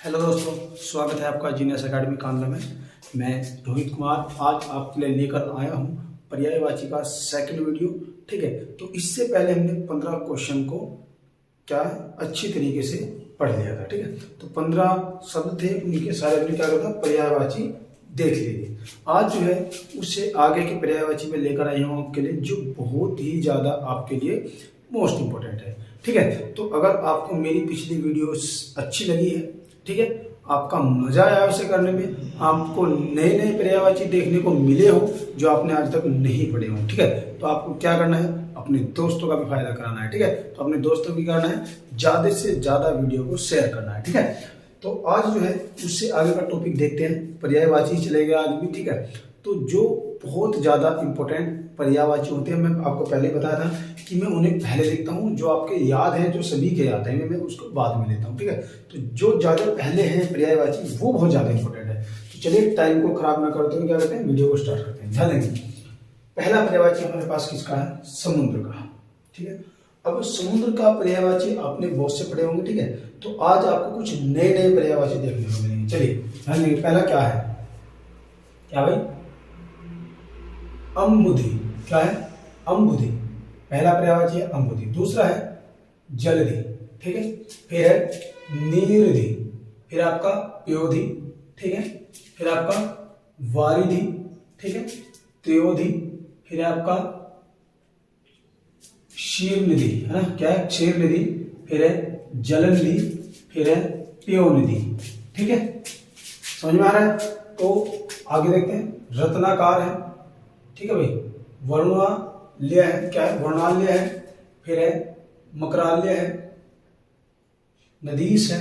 Hello दोस्तों, स्वागत है आपका जीनियस एकेडमी कांगड़ा में। मैं रोहित कुमार आज आपके लिए लेकर आया हूँ पर्यायवाची का सेकंड वीडियो। ठीक है, तो इससे पहले हमने 15 क्वेश्चन को क्या अच्छी तरीके से पढ़ लिया था। ठीक है, तो 15 शब्द थे, उनके सारे हमने क्या करा था, पर्यायवाची देख लिए। आज जो है उससे आगे के पर्यायवाची में लेकर आई हूँ आपके लिए, जो बहुत ही ज़्यादा आपके लिए मोस्ट इम्पोर्टेंट है। ठीक है, तो अगर आपको मेरी पिछली वीडियो अच्छी लगी है, ठीक है, आपका मजा आया उसे करने में, आपको नए नए पर्यायवाची देखने को मिले हो जो आपने आज तक नहीं पढ़े हो, ठीक है, तो आपको क्या करना है, अपने दोस्तों का भी फायदा कराना है। ठीक है, तो अपने दोस्तों की करना है, ज़्यादा से ज़्यादा वीडियो को शेयर करना है। ठीक है, तो आज जो है उससे आगे का टॉपिक देखते हैं, पर्यायवाची चलेगा आज भी। ठीक है, तो जो बहुत ज़्यादा इंपॉर्टेंट पर्यायवाची होते हैं, मैं आपको पहले बताया था कि मैं उन्हें पहले लिखता हूँ, जो आपके याद हैं, जो सभी के याद हैं, मैं उसको बाद में लेता हूँ। ठीक है, तो जो ज़्यादा पहले हैं पर्यायवाची वो बहुत ज़्यादा इंपॉर्टेंट है। तो चलिए टाइम को खराब ना करते हुए क्या करते हैं, वीडियो को स्टार्ट करते हैं। ध्यान देंगे, पहला पर्यायवाची हमारे पास किसका है, समुद्र का। ठीक है, अब समुद्र का पर्यायवाची आपने बहुत से पढ़े होंगे। ठीक है, तो आज आपको कुछ नए नए पर्यायवाची देखने को मिलेंगे। चलिए ध्यान देंगे, पहला क्या है, क्या भाई, अम्बुधि। क्या है, अम्बुधि, पहला पर्यायवाची है अम्बुधि। दूसरा है जलधि। ठीक है, फिर है नीरधि, फिर आपका प्योधि। ठीक है, फिर आपका वारिधि। ठीक है, त्रियोधि, फिर है आपका क्षीरनिधि, है ना, क्या है, क्षीरनिधि, फिर है जलनिधि, फिर है प्योनिधि। ठीक है, समझ में आ रहा है। तो आगे देखते हैं, रत्नाकार है। ठीक है भाई, वर्णाल्य है, क्या है, वर्णाल्य है, फिर है मकराल्य है, नदीस है,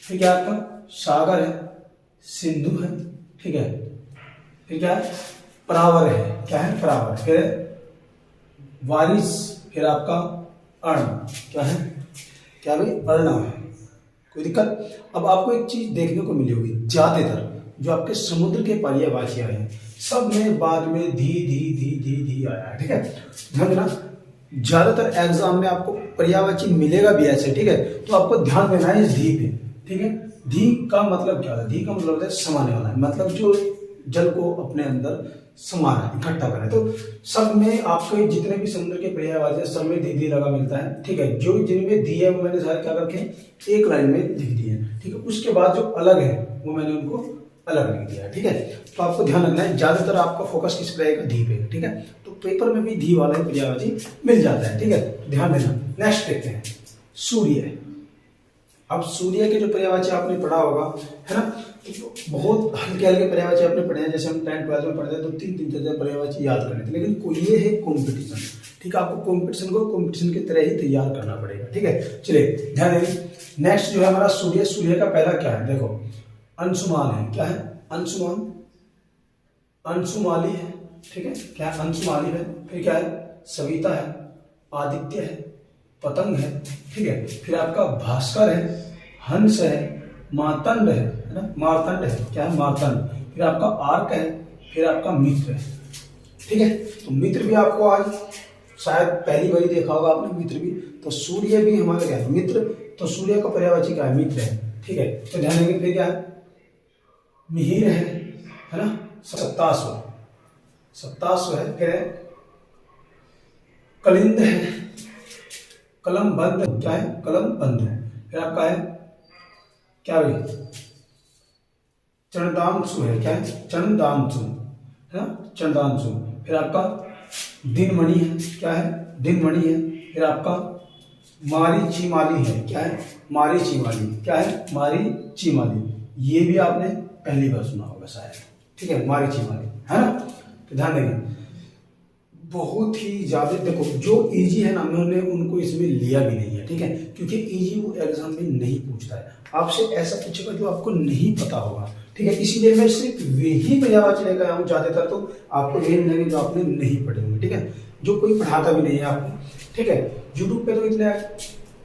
फिर क्या आपका सागर है, सिंधु है। ठीक है, फिर क्या है, परावर है, क्या है, परावर, फिर वारिस, फिर आपका अर्ण, क्या है, क्या भाई, अर्णव है। कोई दिक्कत। अब आपको एक चीज देखने को मिली होगी, ज्यादातर जो आपके समुद्र के पर्यायवाची आए हैं सब में बाद में धी धी धी धी धी आया है। ठीक है, ध्यान देना, ज्यादातर एग्जाम में आपको पर्यायवाची मिलेगा भी ऐसे। ठीक है, तो आपको ध्यान देना है इस धी पे। ठीक है, धी का मतलब क्या है, धी का मतलब होता है समाने वाला है, मतलब जो जल को अपने अंदर समाना, इकट्ठा करें। तो सब में आपके जितने भी समुद्र के पर्यायवाची है सब में धी धी लगा मिलता है। ठीक है, जो जिनमें धी है वो मैंने सारे क्या रखे, एक लाइन में लिख दिए। ठीक है, उसके बाद जो अलग है वो मैंने उनको अलग लिख दिया। ठीक है, तो आपको ध्यान रखना है, ज्यादातर आपका फोकस किस पे रहेगा, धी पे। ठीक है, तो पेपर में भी धी वाला पर्यायवाची मिल जाता है। ठीक है, तो ध्यान देना। नेक्स्ट देखते हैं, सूर्य। अब सूर्य के जो पर्यायवाची आपने पढ़ा होगा, है ना, तो बहुत हल्के हल्के पर्यायवाची आपने पढ़े हैं, जैसे हम 10th क्लास में पढ़ते हैं तो 3-3 पर्यायवाची याद करने थे, लेकिन कोई ये है कॉम्पिटिशन। ठीक है, आपको कॉम्पिटिशन को कॉम्पिटिशन की तरह ही तैयार करना पड़ेगा। ठीक है, चलिए ध्यान देंगे। नेक्स्ट जो है हमारा सूर्य, सूर्य का पहला क्या है, देखो, अंशुमान है। क्या है, अंशुमान, अंशुमाली है। ठीक है, क्या है, अंशुमाली है। फिर क्या है, सविता है, आदित्य है, पतंग है। ठीक है, फिर आपका भास्कर है, हंस है, मार्तंड है ना, मार्तंड है, क्या है, मार्तंड। फिर आपका आर्क है, फिर आपका मित्र है। ठीक है, तो मित्र भी आपको आज शायद पहली बार देखा होगा आपने, मित्र भी। तो सूर्य भी हमारा क्या है, मित्र। तो सूर्य का पर्यायवाची क्या है, मित्र है। ठीक है, तो ध्यान देंगे। फिर क्या है, मिहिर है ना, सत्तास्व, सत्तास्व है। फिर है कलिंद है, कलम बंद, क्या है, कलम बंद। फिर आपका है क्या भाई, चंदांशु है, क्या है, चंदांशु है ना, चंदांशु। फिर आपका दिनमणि है, क्या है, दिनमणि है। फिर आपका मारीचिमाली है, क्या है, मारीचिमाली, क्या है, मारीचिमाली। ये भी आपने पहली बार सुना होगा शायद। ठीक है, मारीचिमाली, है ना, तो ध्यान देंगे। बहुत ही ज्यादा देखो, जो इजी है ना, मैंने उनको इसमें लिया भी नहीं है। ठीक है, क्योंकि इजी वो एग्जाम में नहीं पूछता है, आपसे ऐसा पूछेगा जो आपको नहीं पता होगा। ठीक है, इसीलिए मैं सिर्फ वही पर्यायवाची लेकर आया हूँ, ज्यादातर तो आपको यही मिलेंगे जो आपने नहीं पढ़े होंगे। ठीक है, जो कोई पढ़ाता भी नहीं है आपको। ठीक है, यूट्यूब पे तो इतने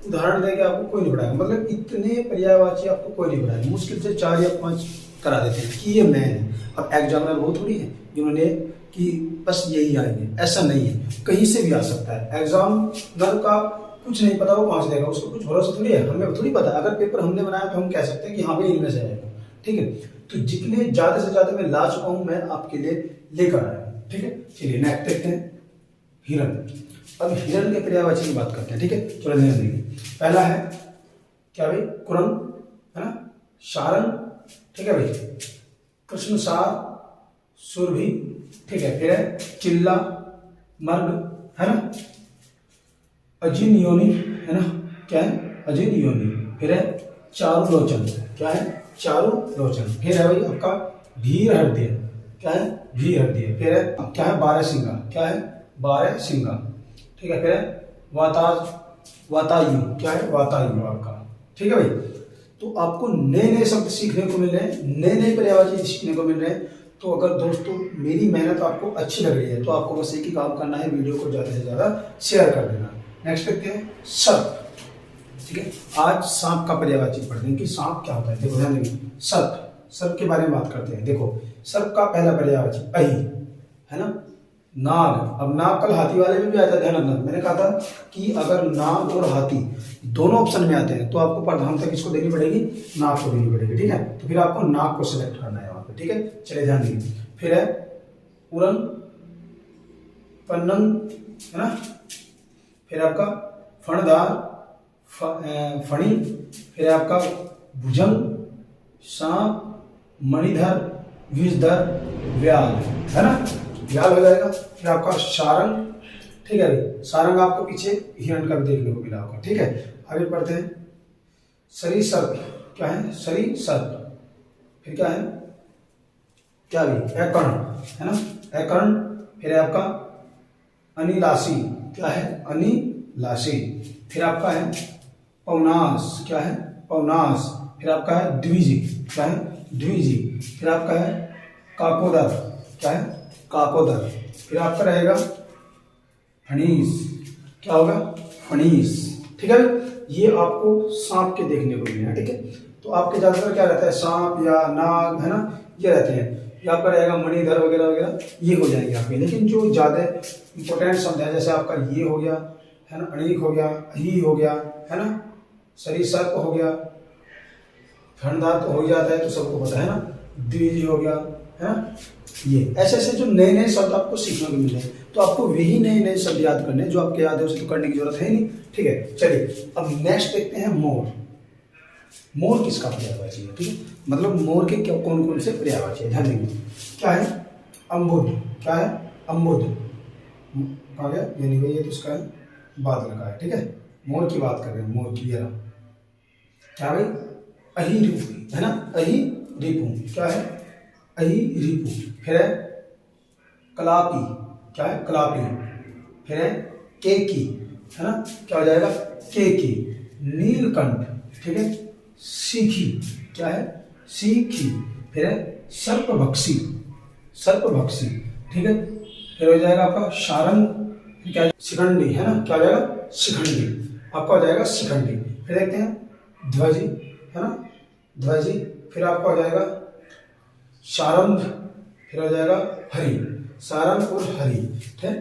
उदाहरण देके आपको कोई नहीं पढ़ाएगा, मतलब इतने पर्यायवाची आपको कोई नहीं पढ़ाएगा, मुश्किल से 4 या 5 करा देते हैं कि ये मैन है। अब एग्जामिनर वो थोड़ी है जिन्होंने कि बस यही आएंगे, ऐसा नहीं है, कहीं से भी आ सकता है। एग्जामिनर का कुछ नहीं पता वो 5 देगा, उसको कुछ भरोसा थोड़ी है, हमें थोड़ी पता। अगर पेपर हमने बनाया तो हम कह सकते हैं कि हाँ भाई इनमें से आएगा, ठीक है। तो जितने ज्यादा से ज्यादा मैं ला चुका हूं मैं आपके लिए लेकर आया हूं, ठीक है। चलिए नेक्स्ट देखते हैं हिरण। अब हिरण के पर्यायवाची की बात करते हैं, ठीक है। चलो ध्यान देंगे। पहला है क्या भाई, कुरंग, है ना, सारंग, ठीक है भाई, कृष्णसार, सुरभि, ठीक है। फिर है चिल्ला, मर्ग, है ना, अजिन योनि, है ना, क्या है, अजिन योनि। फिर है चारु लोचन, क्या है, चारु लोचन। फिर है भाई आपका भीर हृदय, क्या है, भीर हृदय। फिर है क्या है, बारह सिंगा, क्या है, बारह सिंगा, ठीक है। फिर है वातायु, क्या है, वातायु आपका, ठीक है भाई। तो आपको नए नए शब्द सीखने को मिल रहे हैं, नए नए पर्यायवाची सीखने को मिल रहे हैं। तो अगर दोस्तों मेरी मेहनत आपको अच्छी लग रही है तो आपको बस एक ही काम करना है, वीडियो को ज़्यादा से ज़्यादा शेयर कर देना। नेक्स्ट देखते हैं सर्प, ठीक है। आज सांप का पर्यायवाची पढ़ते हैं कि सांप क्या होता है। देखो ध्यान देंगे, सर्प, सर्प के बारे में बात करते हैं। देखो सर्प का पहला पर्यायवाची अहि, है ना, नाग। अब नाग कल हाथी वाले में भी आता है, ध्यान रखना। मैंने कहा था कि अगर नाग और हाथी दोनों ऑप्शन में आते हैं तो आपको प्रधानता किसको देनी पड़ेगी, नाग को देनी पड़ेगी, ठीक है। तो फिर आपको नाग को सिलेक्ट करना है वहां पे, ठीक है। चलिए ध्यान दीजिए। फिर है उरंग, पन्नंग, है ना, फिर आपका फणदार, फणी, फिर आपका भुजंग, सांप, मणिधर, विषधर, व्याल, है ना, व्याल हो जाएगा। फिर आपका सारंग, ठीक है भाई, सारंग आपको पीछे हिरण का भी देखने को मिला होगा, ठीक है। आगे पढ़ते हैं सरीसर्प, क्या है, सरीसर्प। फिर क्या है, क्या भी, एकर्ण, है ना, एकर्ण। फिर है आपका अनिलासी, क्या है, अनिलासी। फिर आपका है पवनास, क्या है, पवनास। फिर आपका है द्विजी, क्या है, द्विजी। फिर आपका है काकोदर, क्या है, काकोदर। फिर आपका रहेगा फणीस, क्या होगा, फणीस, ठीक है। ये आपको सांप के देखने को मिले हैं, ठीक है। तो आपके ज्यादातर क्या रहता है, सांप या नाग, है ना, ये रहते हैं। या आपका रहेगा मणिधर वगैरह वगैरह, ये हो जाएंगे आपके। लेकिन जो ज्यादा इंपॉर्टेंट शब्द है, जैसे आपका ये हो गया, है ना, अणिक हो गया, ही हो गया, है ना, सरीसर्प हो गया, फणदार तो हो ही जाता है तो सबको पता है ना, द्विज हो गया, है ना। ये ऐसे ऐसे जो नए नए शब्द आपको सीखने को मिले हैं, तो आपको वही नए नए शब्द याद करने, जो आपके याद है उसे तो करने की जरूरत है नहीं, ठीक है। चलिए अब नेक्स्ट देखते हैं मोर। मोर किसका पर्यायवाची है, ठीक है, मतलब मोर के क्या कौन कौन से पर्यायवाची है, ध्यान देंगे। क्या है, अम्बुद, क्या है, अम्बुद, कहा गया ये नहीं भाई, ये तो इसका है, बादल का है, ठीक है। मोर की बात कर रहे हैं, मोर क्लियर। क्या भाई, अहिरिपु, है ना, अहिरिपु, क्या है, अहिरिपु। फिर है कलापी, क्या है, कलापी। फिर है केकी, है ना, क्या हो जाएगा, केकी। नीलकंठ, ठीक है, सीखी, क्या है, सीखी। फिर है सर्पभक्षी, सर्पभक्षी, ठीक है। फिर हो जाएगा आपका सारंग, क्या है, शिखंडी, है ना, क्या हो जाएगा, शिखंडी, आपका हो जाएगा शिखंडी। फिर देखते हैं ध्वजी, है ना, ध्वजी। फिर आपका हो जाएगा सारंग, फिर हो जाएगा हरि, सारंग और हरि,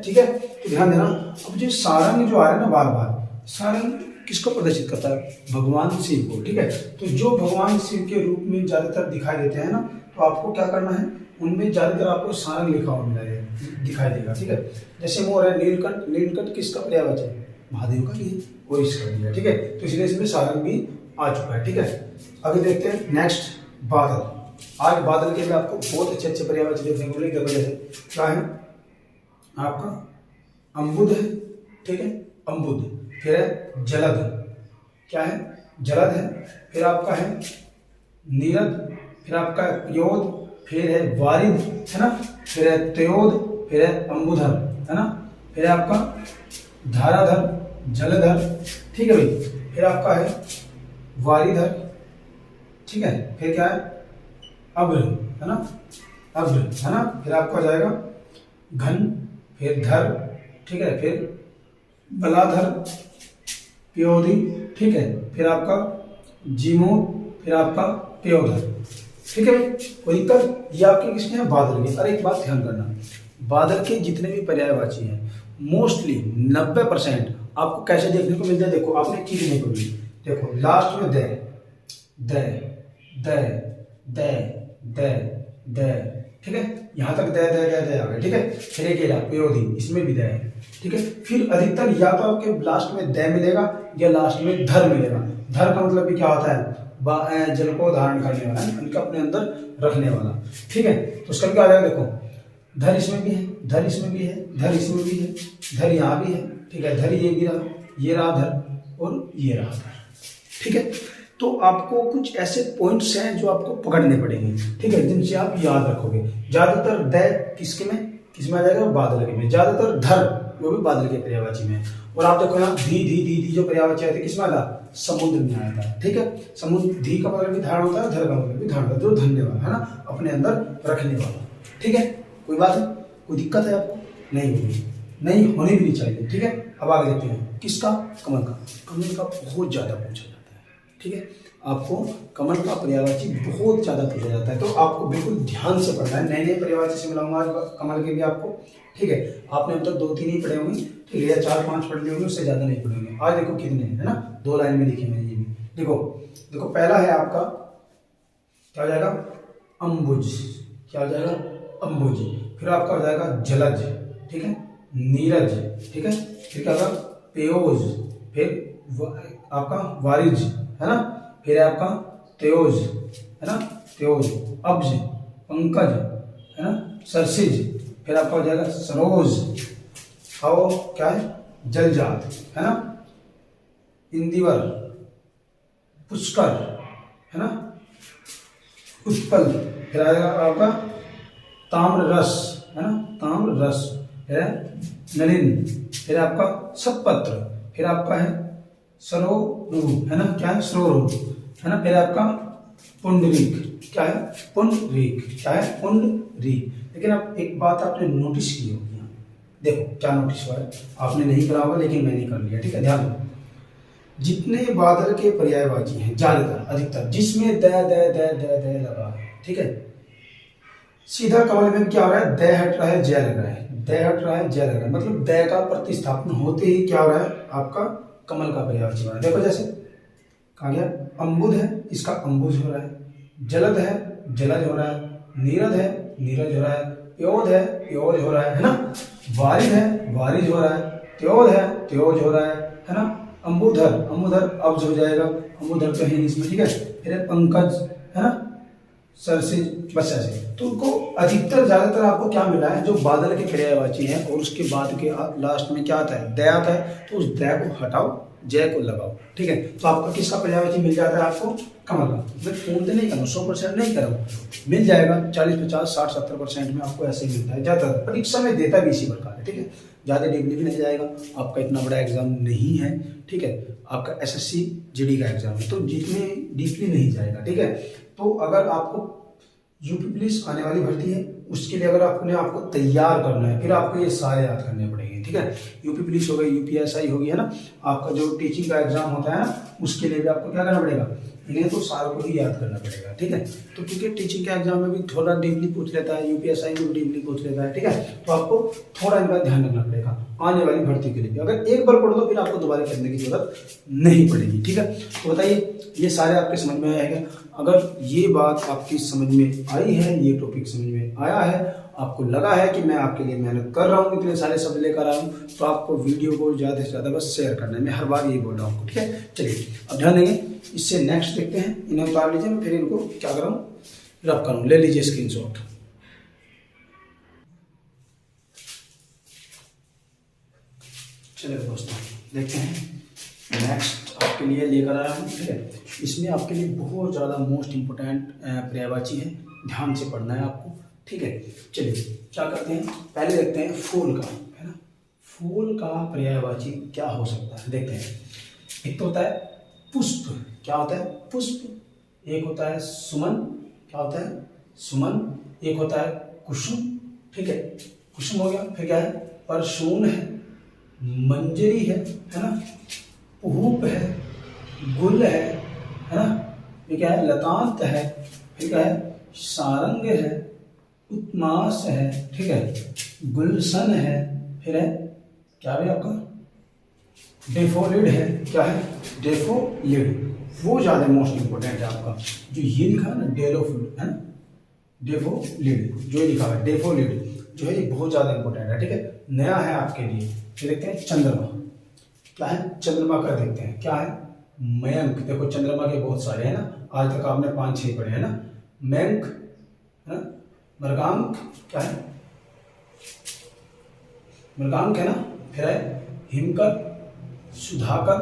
ठीक है। तो ध्यान देना, अब जो सारंग जो आ रहा है ना बार बार, सारंग किसको प्रदर्शित करता है, भगवान शिव को, ठीक है। तो जो भगवान शिव के रूप में ज्यादातर दिखाई देते हैं ना, तो आपको क्या करना है, उनमें ज्यादातर आपको सारंग लिखा हुआ मिलेगा, दिखाई देगा, ठीक है। जैसे मोर है नीलकंठ, नीलकंठ किसका पर्यायवाची है, महादेव का लिए और इसका दिया, ठीक है। तो इसलिए इसमें सारंग भी आ चुका है, ठीक है। अभी देखते हैं नेक्स्ट बादल। आज बादल के लिए आपको बहुत अच्छे अच्छे पर्यायवाची देखने को मिलेंगे। जैसे क्या है आपका अम्बुद है, ठीक है, अम्बुद। फिर है जलद, क्या है, जलद है। फिर आपका है नीरद, फिर आपका है पयोद, फिर है वारिद, है ना, फिर है तयोद, फिर है अम्बुधर, है ना, फिर है आपका धाराधर, जलधर, ठीक है भाई। फिर आपका है वारिधर, ठीक है। फिर क्या है अब्र, है ना, अब्र, है ना। फिर आपका हो जाएगा घन, फिर धर, ठीक है। फिर बलाधर, प्योधि, ठीक है। फिर आपका जीमो, फिर आपका प्योधर, ठीक है भाई। कोई दिक्कत, ये आपके किसके हैं, बादल के। अरे एक बात ध्यान करना, बादल के जितने भी पर्यायवाची हैं मोस्टली 90% आपको कैसे देखने को मिलता है, देखो आपने की नहीं पड़ी, देखो लास्ट में दे दे दे दे दे दे, ठीक है, यहाँ तक दे दे दे दे आ गए, ठीक है। फिर एक ये विरोधी, इसमें भी दे है, ठीक है। फिर अधिकतर या तो आपके लास्ट में दे मिलेगा या लास्ट में धर मिलेगा। धर का मतलब भी क्या होता है, जल को धारण करने वाला, इनका अपने अंदर रखने वाला, ठीक है। तो उसका क्या आ जाएगा, देखो धर इसमें भी है, धर इसमें भी है, धर इसमें भी है, धर यहाँ भी है, ठीक है। धर ये भी रहा, ये रहा धर और ये रहा धर, ठीक है। तो आपको कुछ ऐसे पॉइंट्स हैं जो आपको पकड़ने पड़ेंगे, ठीक है, जिनसे आप याद रखोगे। ज्यादातर द किसमें आ जाएगा, बादल के में। ज्यादातर धर वो भी बादल के पर्यायवाची में। और आप देखो यहाँ धी धी धी धी जो पर्यायवाची आया था किसमें आया था, समुद्र में आया था, ठीक है। समुद्र, धी का मतलब भी धारण होता है, धर का मतलब भी धारण होता है, जो धन्य वाला है ना, अपने अंदर रखने वाला, ठीक है। कोई बात है, कोई दिक्कत है आपको, नहीं होगी, नहीं होनी भी नहीं चाहिए, ठीक है। अब आगे देखते हैं किसका, कमल का। कमल का बहुत ज्यादा पूछा जाता है, ठीक है। आपको कमल का पर्यायवाची बहुत ज्यादा पूछा जाता है, तो आपको बिल्कुल ध्यान से पढ़ना है। नए नए पर्यायवाची से मिलाऊंगा आज कमल के भी आपको, ठीक है। आपने अब तक 2-3 ही पढ़े होंगे, ठीक है, या 4-5 पढ़ लिए होंगे, उससे ज्यादा नहीं पढ़े होंगे। आज देखो कितने है ना, 2 लाइन में लिखे मैंने ये भी, देखो देखो पहला है आपका क्या हो जाएगा, अम्बुज, क्या हो जाएगा, अम्बुज। फिर आपका हो जाएगा जलज, ठीक है, नीरज, ठीक है। फिर क्या होगा, पेयोज, फिर आपका वारिज, है ना। फिर है आपका तेयोज, है ना, तेयोज, अब्ज, पंकज, है ना, सरसिज। फिर आपका हो जाएगा सरोज, और क्या है, जलजात, है ना, इंदिवर, पुष्कर, है ना, उत्पल। फिर आएगा आपका ताम्र रस, है ना, ताम्र रस है, नलिन। फिर आपका सतपत्र। फिर आपका है सरोरु, है ना, क्या है, सरोरु, है ना। फिर आपका पुंडरीक, क्या है, पुंडरीक, क्या है, पुंडरीक। लेकिन अब एक बात आपने नोटिस की होगी, यहाँ देखो क्या नोटिस हुआ है, आपने नहीं करा होगा लेकिन मैंने कर लिया, ठीक है। ध्यान दो, जितने बादल के पर्यायवाची हैं ज्यादातर, अधिकतर जिसमें the the the the the लगा है, ठीक है, सीधा कमल में क्या हो रहा है, द हट रहा है, जय लग रहा है, द हट रहा है, जय लग रहा है, मतलब द का प्रतिस्थापन होते ही क्या हो रहा है, आपका कमल का पर्यायवाची बना। देखो जैसे कहा गया, अम्बुद है, इसका अम्बुज हो रहा है, जलद है, जलज हो रहा है, नीरद है, नीरज हो रहा है, प्योद है, प्योज हो रहा है ना। वारिद है, वारिज हो रहा है, त्योद है, त्योज हो रहा है ना। अम्बुधर, अम्बुधर अब्ज हो जाएगा, अम्बुधर तो है इसमें, ठीक है। फिर पंकज, है ना, सरसिज, बस ऐसे। तो उनको अधिकतर ज्यादातर आपको क्या मिला है, जो बादल के पर्यायवाची हैं और उसके बाद के लास्ट में क्या आता है, दया आता है, तो उस दया को हटाओ, जय को लगाओ, ठीक है। तो आपका किसका पर्यायवाची मिल जाता है, आपको कमल का। मैं पूर्ण नहीं करूँ, 100% नहीं करूँ, मिल जाएगा 40-50, 60-70% में आपको ऐसे ही मिलता है। ज्यादा परीक्षा में देता भी इसी प्रकार है, ठीक है। ज्यादा डीपली भी नहीं जाएगा, आपका इतना बड़ा एग्जाम नहीं है, ठीक है। आपका SSC GD का एग्जाम है, तो जितने डीपली नहीं जाएगा, ठीक है। तो अगर आपको यूपी पुलिस आने वाली भर्ती है, उसके लिए अगर आपने आपको तैयार करना है, फिर आपको ये सारे याद करने पड़ेंगे, ठीक है। यूपी पुलिस हो गई, UPSI होगी, है ना, आपका जो टीचिंग का एग्जाम होता है ना, उसके लिए भी आपको क्या करना पड़ेगा, इन्हें तो सारों को ही याद करना पड़ेगा, ठीक है। तो क्योंकि टीचिंग के एग्जाम में भी थोड़ा डीपली पूछ लेता है, UPSI में भी डीपली पूछ लेता है, ठीक है। तो आपको थोड़ा इनका ध्यान रखना पड़ेगा आने वाली भर्ती के लिए। अगर एक बार पढ़ दो फिर आपको दोबारा करने की जरूरत नहीं पड़ेगी, ठीक है। तो बताइए, ये सारे आपके समझ में आएगा। अगर ये बात आपकी समझ में आई है, ये टॉपिक समझ में आया है, आपको लगा है कि मैं आपके लिए मेहनत कर रहा हूँ, इतने सारे शब्द लेकर आया हूँ, तो आपको वीडियो को ज़्यादा से ज़्यादा बस शेयर करना है। मैं हर बार यही बोल रहा हूँ आपको, ठीक है। चलिए अब ध्यान देंगे, इससे नेक्स्ट देखते हैं। इन्हें उतार लीजिए, मैं फिर इनको क्या कर रहा हूँ, रब करूँ, ले लीजिए स्क्रीनशॉट। चलिए दोस्तों देखते हैं, नेक्स्ट आपके लिए लेकर आया हूँ, ठीक है। इसमें आपके लिए बहुत ज़्यादा मोस्ट इम्पोर्टेंट पर्यायवाची है, ध्यान से पढ़ना है आपको, ठीक है। चलिए क्या करते हैं, पहले देखते हैं फूल का, है ना। फूल का पर्यायवाची क्या हो सकता है, देखते हैं। एक तो होता है पुष्प, क्या होता है, पुष्प। एक होता है सुमन, क्या होता है, सुमन। एक होता है कुसुम, ठीक है, कुसुम हो गया। फिर क्या है, परसून है, मंजरी है ना, पुहूप है, गुल है ना। फिर क्या है, लतांत है। फिर क्या है, सारंग है, उत्मास है, ठीक है, गुलशन है। फिर है क्या है आपका, डेफोलिड है, क्या है, डेफोलिड, वो ज्यादा मोस्ट इंपोर्टेंट है आपका। जो ये लिखा है ना डेलोफिड है ना, डेफोलिड जो ये लिखा है डेफोलिड जो है, ये बहुत ज्यादा इंपोर्टेंट है, ठीक है, नया है आपके लिए। ये देखते हैं चंद्रमा, क्या है, चंद्रमा का देखते हैं क्या है, मयंक। देखो चंद्रमा के बहुत सारे हैं ना, आज तक आपने 5-6 पढ़े हैं ना। मयंक है ना, मृगांक, क्या है, मृगांक है ना, फिर है हिमकर, सुधाकर,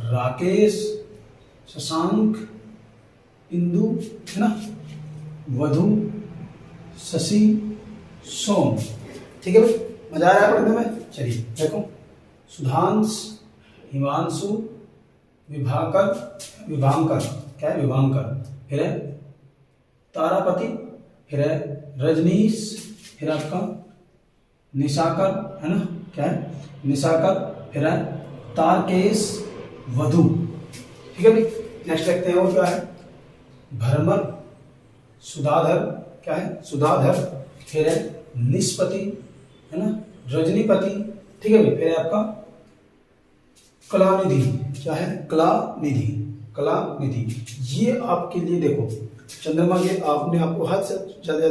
राकेश, शशांक, इंदु है ना, वधु, शशि, सोम। ठीक है भाई, मजा आ रहा है पढ़ने में। चलिए देखो, सुधांश, हिमांशु, विभाकर, विभांकर, क्या है, विभांकर, फिर है तारापति, फिर है रजनीश, फिर आपका निशाकर है ना, क्या है, निशाकर, फिर है तारकेश, वधु। ठीक है भाई, नेक्स्ट देखते हैं और क्या है, भरमर, सुधाधर, क्या है, सुधाधर, फिर है निष्पति है ना, रजनीपति। ठीक है भाई, फिर है आपका कलानिधि, क्या है, कलानिधि, कलानिधि। ये आपके लिए देखो चंद्रमा के आपको हद से ज्यादा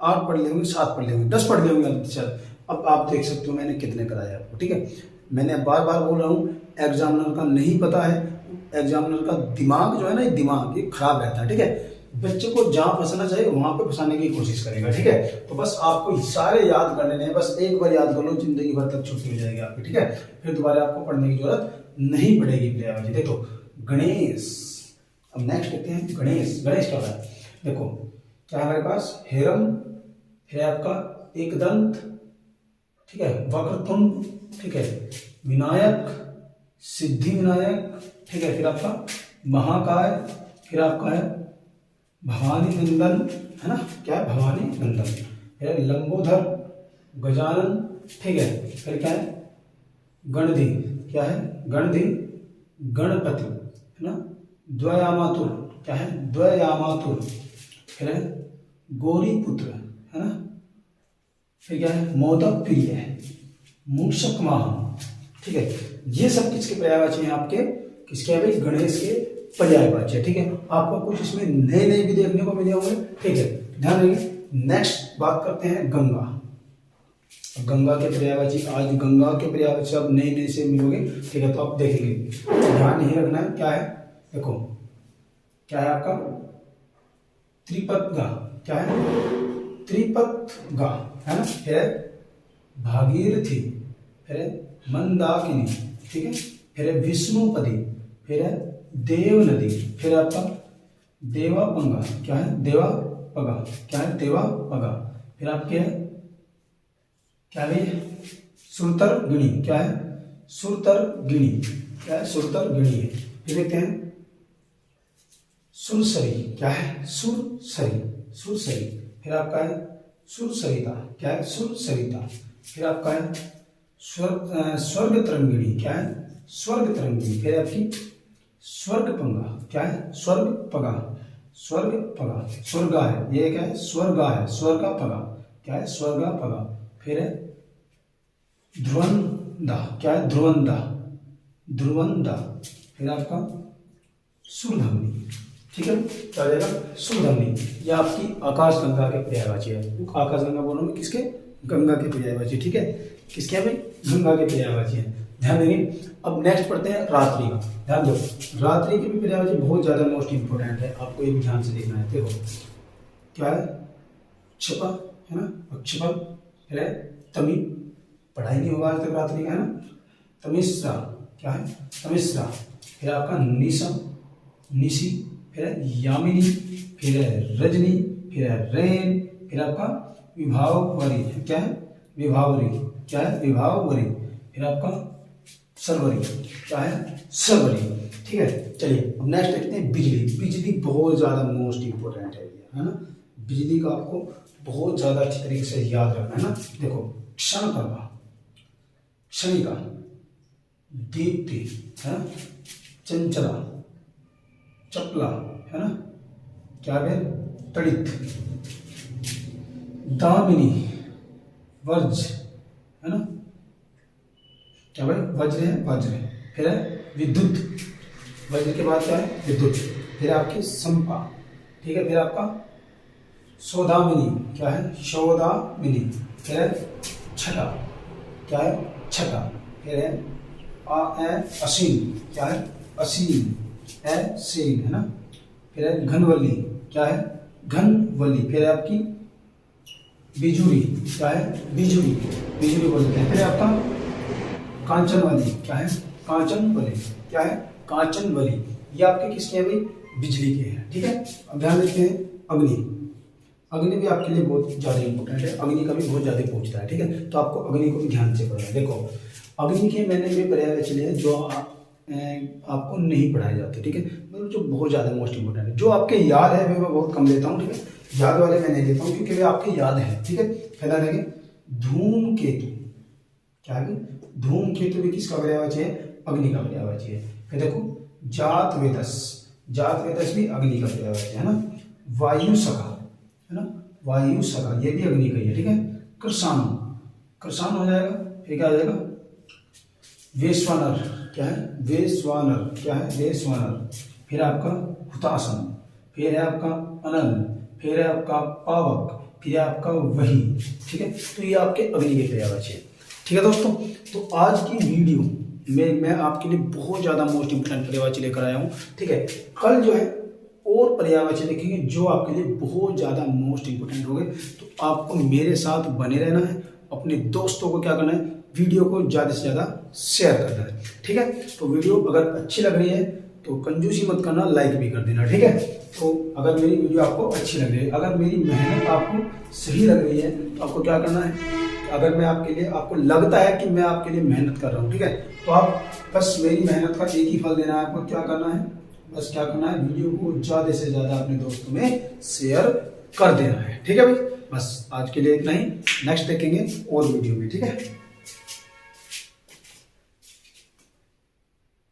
8 पढ़ लिए होंगे, 7 पढ़ लिए होंगे, 10 पढ़ लिए होंगे शायद। अब आप देख सकते हो मैंने कितने कराए आपको। ठीक है, मैंने बार बार बोल रहा हूँ, एग्जामिनर का नहीं पता है, एग्जामिनर का दिमाग जो है ना, ये दिमाग ये खराब रहता है। ठीक है, बच्चे को जहां फंसना चाहिए वहां पे फंसाने की कोशिश करेगा। ठीक है, तो बस आपको सारे याद करने हैं, बस एक बार याद कर लो, जिंदगी भर तक छुट्टी हो जाएगी आपकी। ठीक है, फिर दोबारा आपको पढ़ने की जरूरत नहीं पड़ेगी। पर्यायवाची देखो, गणेश। अब नेक्स्ट देखते हैं गणेश। गणेश क्या है, देखो क्या है हमारे पास, हेरम, फिर आपका एकदंत, ठीक है, वक्रतुंड, ठीक है, विनायक, सिद्धि विनायक, ठीक है, फिर आपका महाकाय, फिर आपका है भवानी नंदन है ना, क्या है, भवानी नंदन, फिर लंबोधर, गजानन, ठीक है, फिर क्या है गणधि, क्या है गणधि, गणपति है ना, द्वयामातुर, क्या है द्वयामातुर, फिर है गौरीपुत्र है ना, फिर क्या है मोदक प्रिय है, मूषक माह। ठीक है, ये सब किसके पर्यायवाची हैं आपके, किसके हैं भाई, गणेश के पर्यायवाची है। ठीक है, आपको कुछ इसमें नए नए भी देखने को मिले होंगे। ठीक है, ध्यान रखिए। नेक्स्ट बात करते हैं गंगा। गंगा के पर्यायवाची, आज गंगा के पर्यायवाची अब नए नए से मिलोगे। ठीक है, तो आप देखेंगे, ध्यान नहीं रखना है। क्या है, देखो क्या है आपका त्रिपतगा, क्या है त्रिपतगा है ना, फिर है भागीरथी, फिर है मंदाकिनी, ठीक है, फिर है विष्णुपदी, फिर है देव नदी, फिर आपका देवापंगा, क्या है देवापगा, क्या है देवापगा, फिर आपके है क्या है सुरतर गिणी, क्या है सुरतर गिणी, क्या है सुरतर गिणी है। फिर देखते हैं सुरसरी, क्या है सुरसरी, सुरसरी, फिर आपका है सुरसरिता, क्या है सुरसरिता, फिर आपका है स्वर्ग तरंगिणी, क्या है स्वर्ग तरंगिणी, फिर आपकी स्वर्गपंगा, क्या है स्वर्गपगा, स्वर्गपगा, स्वर्गा है ये, क्या है स्वर्गा है, स्वर्गपगा, क्या है स्वर्गपगा, फिर है ध्रुवंदा, क्या है ध्रुवंदा, ध्रुवंदा, फिर आपका सुरधमनी। ठीक है, क्या हो जाएगा सुरधमनी। ये आपकी आकाशगंगा के पर्यायवाची है। आकाशगंगा बोलोगे किसके, गंगा के पर्यायवाची। ठीक है, किसके भाई, गंगा के पर्यायवाची है, ध्यान देंगे। अब नेक्स्ट पढ़ते हैं रात्रि का। ध्यान दो, रात्रि की भी पर्यायवाची बहुत ज्यादा मोस्ट इंपोर्टेंट है, आपको ये भी ध्यान से देखना है। देखो क्या है क्षपा है ना, अक्षपल, फिर है तमी, पढ़ाई नहीं होगा आज तक रात्रि का है ना, तमिश्रा, क्या है तमिश्रा, फिर आपका निशा, निशी, फिर है यामिनी, फिर है रजनी, फिर है रैन, फिर आपका विभावरी, क्या है विभावरी, क्या है विभावरी, फिर आपका सरवरी, क्या है सरवरी। ठीक है, चलिए अब नेक्स्ट देखते हैं बिजली। बिजली बहुत ज्यादा मोस्ट इंपोर्टेंट है ना, बिजली का आपको बहुत ज्यादा अच्छी तरीके से याद रखना है ना। देखो क्षण प्रभा, क्षणिका, दीप्ति है ना, चंचला, चपला है ना, क्या है तड़ित, दामिनी, वर्ज है ना, क्या भाई, वज्र है, वज्र। फिर है विद्युत, वज्र के बाद क्या है, विद्युत। फिर आपकी संपा, ठीक है। फिर आपका सौदामिनी, क्या है, सौदामिनी। फिर है छटा, क्या है, छटा। फिर है असीन, क्या है, असीन, सीन, है ना। फिर है घनवली, क्या है, घनवली। फिर है आपकी बिजुरी, क्या है, बिजुरी, बिजुरी बोलते हैं। फिर आपका कांचन वाली, क्या है, कांचन वाली, क्या है, कांचन वाली। ये आपके किसके हैं भाई, बिजली के हैं, ठीक है। अब ध्यान देते हैं अग्नि। अग्नि भी आपके लिए बहुत ज्यादा इंपॉर्टेंट है, अग्नि का भी बहुत ज्यादा पूछता है, ठीक है। तो आपको अग्नि को भी ध्यान से पढ़ना है। देखो अग्नि के मैंने भी पर्यायवाची लिए जो आपको नहीं पढ़ाए जाते, ठीक है। मतलब जो बहुत ज्यादा मोस्ट इंपॉर्टेंट है, जो आपके याद है मैं बहुत कम लेता हूँ, ठीक है। याद वाले मैं नहीं लेता हूँ क्योंकि वे आपके याद है, ठीक है। पहला देखें धूमकेतु, क्या है, धूमकेतु भी किसका पर्यायवाची है, अग्नि का पर्यायवाची है। फिर देखो जात वेदस, जात वेदस भी अग्नि का पर्यायवाची है ना। वायु सखा, है ना, वायु सखा ये भी अग्नि का ही है, ठीक है। कृषाणु, कृषाणु हो जाएगा। फिर क्या हो जाएगा, वैश्वानर, क्या है, वैश्वानर, क्या है, वैश्वानर। फिर आपका हुतासन, फिर है आपका अनल, फिर है आपका पावक, फिर है आपका वही, ठीक है। तो ये आपके अग्नि के पर्यायवाची है, ठीक है दोस्तों। तो आज की वीडियो में मैं आपके लिए बहुत ज्यादा मोस्ट इंपोर्टेंट पर्यायवाची लेकर आया हूँ, ठीक है। कल जो है और पर्यायवाची देखेंगे जो आपके लिए बहुत ज्यादा मोस्ट इंपोर्टेंट होंगे। तो आपको मेरे साथ बने रहना है, अपने दोस्तों को क्या करना है, वीडियो को ज्यादा से ज्यादा शेयर करना है, ठीक है। तो वीडियो अगर अच्छी लग रही है तो कंजूसी मत करना, लाइक भी कर देना, ठीक है। तो अगर मेरी वीडियो आपको अच्छी लग रही है, अगर मेरी मेहनत आपको सही लग रही है तो आपको क्या करना है, अगर मैं आपके लिए, आपको लगता है कि मैं आपके लिए मेहनत कर रहा हूँ, ठीक है, तो आप बस मेरी मेहनत का एक ही फल देना है। आपको क्या करना है, बस क्या करना है, वीडियो को ज्यादा से ज्यादा अपने दोस्तों में शेयर कर देना है, ठीक है भाई। बस आज के लिए इतना ही, नेक्स्ट देखेंगे और वीडियो में, ठीक है।